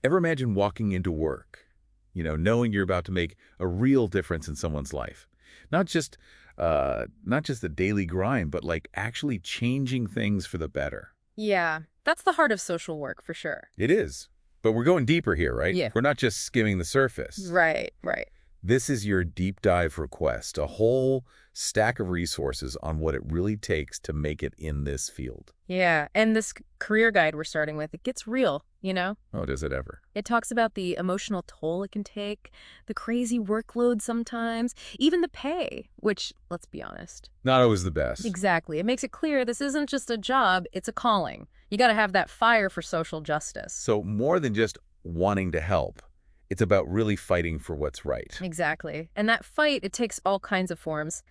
Ever imagine walking into work, knowing you're about to make a real difference in someone's life? Not just, not just the daily grind, but like actually changing things for the better. Yeah, that's the heart of social work for sure. It is. But we're going deeper here, right? Yeah. We're not just skimming the surface. Right, right. This is your deep dive request, a whole stack of resources on what it really takes to make it in this field. Yeah, and this career guide we're starting with, it gets real, you know? Oh, does it ever? It talks about the emotional toll it can take, the crazy workload sometimes, even the pay, which, let's be honest. Not always the best. Exactly. It makes it clear this isn't just a job, it's a calling. You got to have that fire for social justice. So more than just wanting to help, it's about really fighting for what's right. Exactly. And that fight, it takes all kinds of forms.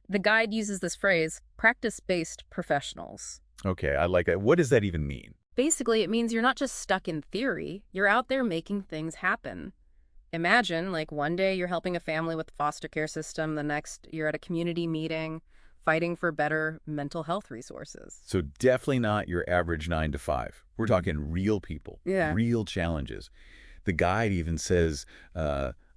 The guide uses this phrase, practice-based professionals. Okay, I like that. What does that even mean? Basically, it means you're not just stuck in theory, you're out there making things happen. Imagine, like, one day you're helping a family with the foster care system, the next you're at a community meeting, fighting for better mental health resources. So definitely not your average 9 to 5. We're talking real people, Yeah. real challenges. The guide even says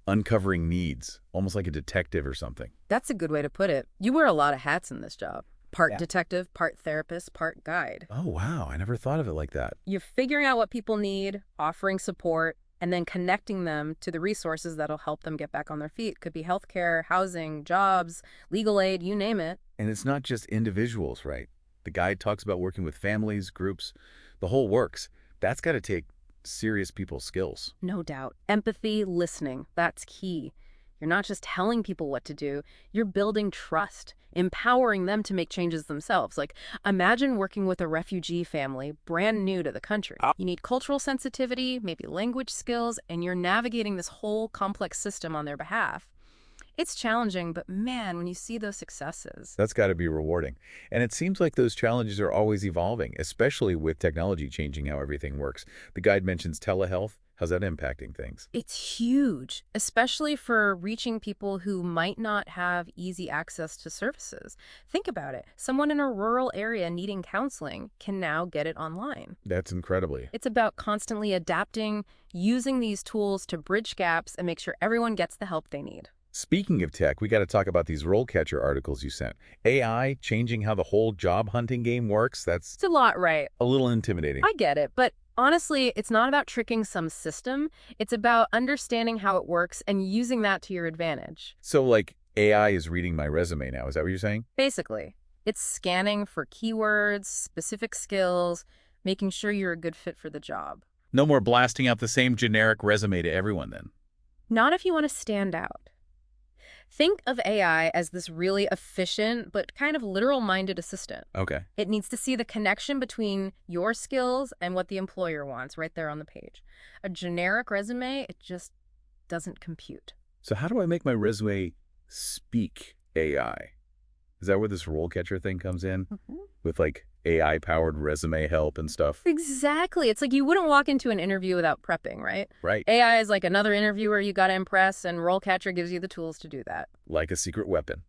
uncovering needs, almost like a detective or something. That's a good way to put it. You wear a lot of hats in this job. Part Yeah. detective, part therapist, part guide. Oh, wow. I never thought of it like that. You're figuring out what people need, offering support, and then connecting them to the resources that'll help them get back on their feet. Could be healthcare, housing, jobs, legal aid, you name it. And it's not just individuals, right? The guide talks about working with families, groups, the whole works. That's got to take serious people skills. No doubt. Empathy, listening, that's key. You're not just telling people what to do, you're building trust, empowering them to make changes themselves. Like, imagine working with a refugee family brand new to the country. You need cultural sensitivity, maybe language skills, and you're navigating this whole complex system on their behalf. It's challenging, but man, when you see those successes. That's got to be rewarding. And it seems like those challenges are always evolving, especially with technology changing how everything works. The guide mentions telehealth. How's that impacting things? It's huge, especially for reaching people who might not have easy access to services. Think about it. Someone in a rural area needing counseling can now get it online. That's incredibly. It's about constantly adapting, using these tools to bridge gaps and make sure everyone gets the help they need. Speaking of tech, we got to talk about these RoleCatcher articles you sent. AI changing how the whole job hunting game works? That's It's a lot, right? a little intimidating. I get it, but honestly, it's not about tricking some system. It's about understanding how it works and using that to your advantage. So, like, AI is reading my resume now. Is that what you're saying? Basically, it's scanning for keywords, specific skills, making sure you're a good fit for the job. No more blasting out the same generic resume to everyone then. Not if you want to stand out. Think of AI as this really efficient but kind of literal-minded assistant. Okay. It needs to see the connection between your skills and what the employer wants right there on the page. A generic resume, it just doesn't compute. So how do I make my resume speak AI? Is that where this RoleCatcher thing comes in? With like AI-powered resume help and stuff? Exactly. It's like you wouldn't walk into an interview without prepping, right? Right. AI is like another interviewer you got to impress, and RoleCatcher gives you the tools to do that. Like a secret weapon.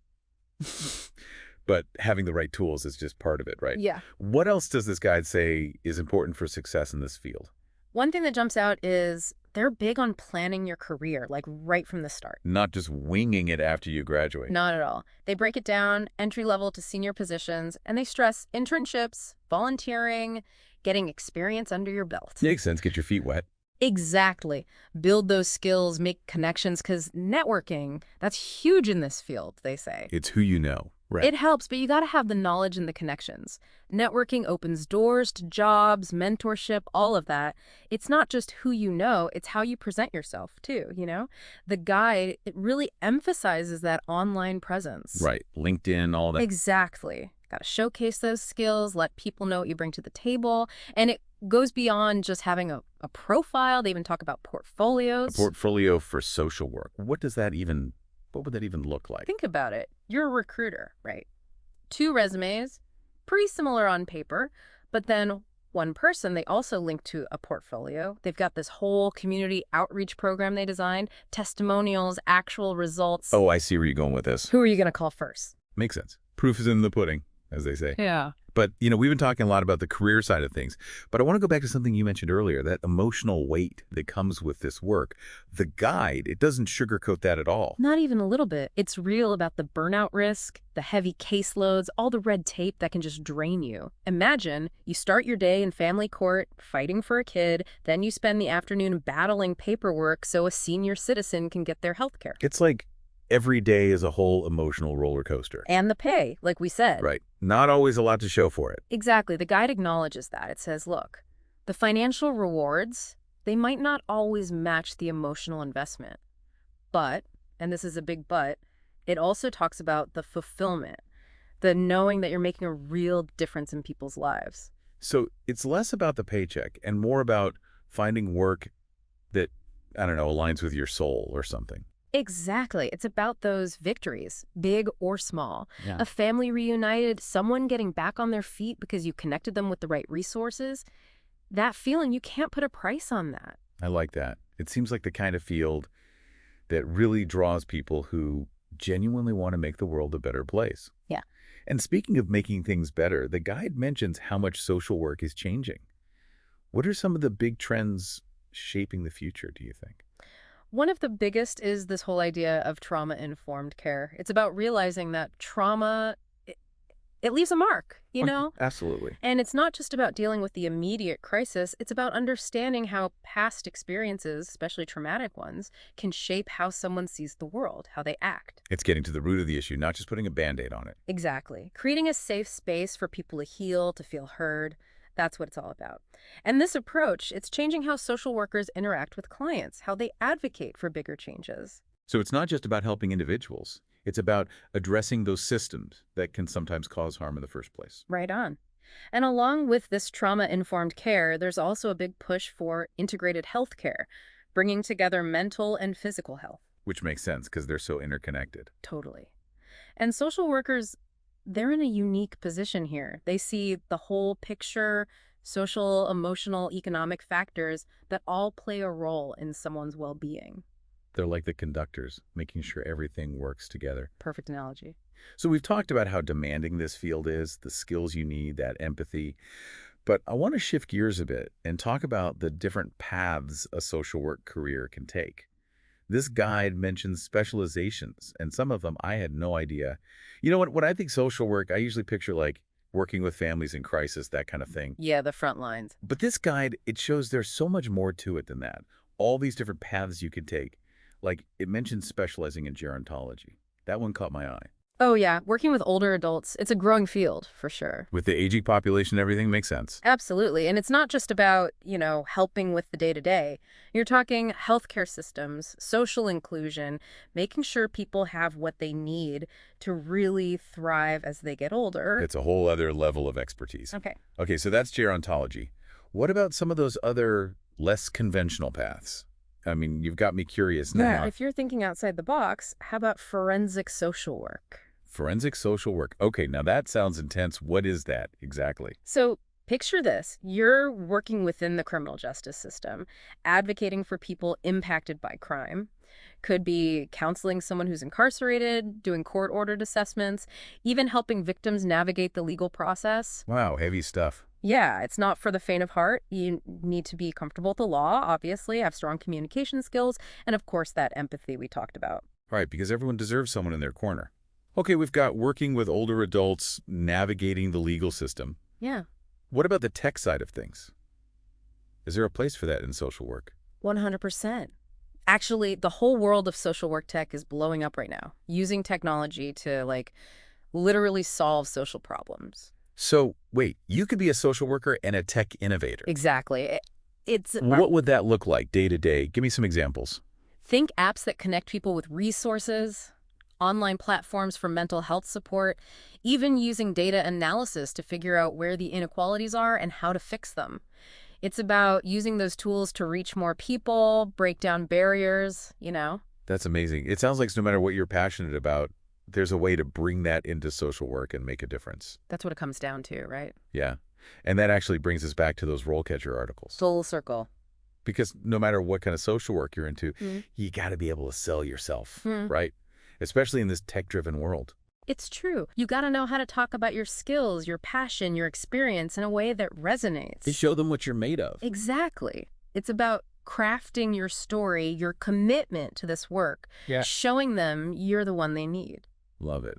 But having the right tools is just part of it, right? Yeah. What else does this guide say is important for success in this field? One thing that jumps out is they're big on planning your career, like right from the start. Not just winging it after you graduate. Not at all. They break it down, entry level to senior positions, and they stress internships, volunteering, getting experience under your belt. Makes sense. Get your feet wet. Exactly. Build those skills, make connections, because networking, that's huge in this field, they say. It's who you know. Right. It helps, but you got to have the knowledge and the connections. Networking opens doors to jobs, mentorship, all of that. It's not just who you know, it's how you present yourself too, you know? The guide, it really emphasizes that online presence. Right. LinkedIn, all that. Exactly. Got to showcase those skills, let people know what you bring to the table. And it goes beyond just having a profile. They even talk about portfolios. A portfolio for social work. What would that even look like? Think about it. You're a recruiter, right? 2 resumes, pretty similar on paper, but then one person, they also link to a portfolio. They've got this whole community outreach program they designed, testimonials, actual results. Oh, I see where you're going with this. Who are you going to call first? Makes sense. Proof is in the pudding, as they say. Yeah. But, we've been talking a lot about the career side of things, but I want to go back to something you mentioned earlier, that emotional weight that comes with this work. The guide, it doesn't sugarcoat that at all. Not even a little bit. It's real about the burnout risk, the heavy caseloads, all the red tape that can just drain you. Imagine you start your day in family court, fighting for a kid, then you spend the afternoon battling paperwork so a senior citizen can get their health care. It's like every day is a whole emotional roller coaster. And the pay, like we said. Right. Not always a lot to show for it. Exactly. The guide acknowledges that. It says, look, the financial rewards, they might not always match the emotional investment. But, and this is a big but, it also talks about the fulfillment, the knowing that you're making a real difference in people's lives. So it's less about the paycheck and more about finding work that, I don't know, aligns with your soul or something. Exactly. It's about those victories, big or small. Yeah. A family reunited, someone getting back on their feet because you connected them with the right resources. That feeling, you can't put a price on that. I like that. It seems like the kind of field that really draws people who genuinely want to make the world a better place. Yeah. And speaking of making things better, the guide mentions how much social work is changing. What are some of the big trends shaping the future, do you think? One of the biggest is this whole idea of trauma-informed care. It's about realizing that trauma, it leaves a mark, you know? Absolutely. And it's not just about dealing with the immediate crisis. It's about understanding how past experiences, especially traumatic ones, can shape how someone sees the world, how they act. It's getting to the root of the issue, not just putting a Band-Aid on it. Exactly. Creating a safe space for people to heal, to feel heard. That's what it's all about. And this approach, it's changing how social workers interact with clients, how they advocate for bigger changes. So it's not just about helping individuals. It's about addressing those systems that can sometimes cause harm in the first place. Right on. And along with this trauma-informed care, there's also a big push for integrated health care, bringing together mental and physical health. Which makes sense because they're so interconnected. Totally. And social workers, they're in a unique position here. They see the whole picture, social, emotional, economic factors that all play a role in someone's well-being. They're like the conductors, making sure everything works together. Perfect analogy. So we've talked about how demanding this field is, the skills you need, that empathy. But I want to shift gears a bit and talk about the different paths a social work career can take. This guide mentions specializations, and some of them I had no idea. You know what? When I think social work, I usually picture like working with families in crisis, that kind of thing. Yeah, the front lines. But this guide, it shows there's so much more to it than that. All these different paths you can take. Like, it mentions specializing in gerontology. That one caught my eye. Oh yeah, working with older adults, it's a growing field, for sure. With the aging population, everything makes sense. Absolutely. And it's not just about, helping with the day-to-day. You're talking healthcare systems, social inclusion, making sure people have what they need to really thrive as they get older. It's a whole other level of expertise. Okay. Okay, so that's gerontology. What about some of those other less conventional paths? I mean, you've got me curious now. Yeah, if you're thinking outside the box, how about forensic social work? Forensic social work. Okay, now that sounds intense. What is that exactly? So picture this. You're working within the criminal justice system, advocating for people impacted by crime. Could be counseling someone who's incarcerated, doing court-ordered assessments, even helping victims navigate the legal process. Wow, heavy stuff. Yeah, it's not for the faint of heart. You need to be comfortable with the law, obviously, have strong communication skills, and of course that empathy we talked about. Right, because everyone deserves someone in their corner. Okay, we've got working with older adults, navigating the legal system. Yeah. What about the tech side of things? Is there a place for that in social work? 100%. Actually, the whole world of social work tech is blowing up right now, using technology to, literally solve social problems. So, wait, you could be a social worker and a tech innovator. Exactly. It's What would that look like day to day? Give me some examples. Think apps that connect people with resources, online platforms for mental health support, even using data analysis to figure out where the inequalities are and how to fix them. It's about using those tools to reach more people, break down barriers. That's amazing. It sounds like no matter what you're passionate about, there's a way to bring that into social work and make a difference. That's what it comes down to, right? Yeah. And that actually brings us back to those RoleCatcher articles. Full circle. Because no matter what kind of social work you're into, you got to be able to sell yourself, right? Especially in this tech-driven world. It's true. You got to know how to talk about your skills, your passion, your experience in a way that To resonates. show them what you're made of. Exactly. It's about crafting your story, your commitment to this work, Yeah. showing them you're the one they need. Love it.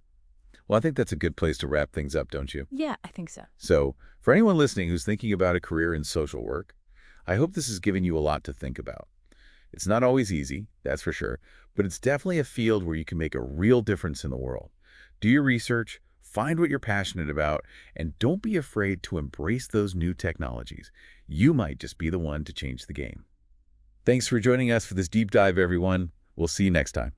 Well, I think that's a good place to wrap things up, don't you? Yeah, I think so. So, for anyone listening who's thinking about a career in social work, I hope this has given you a lot to think about. It's not always easy, that's for sure, but it's definitely a field where you can make a real difference in the world. Do your research, find what you're passionate about, and don't be afraid to embrace those new technologies. You might just be the one to change the game. Thanks for joining us for this deep dive, everyone. We'll see you next time.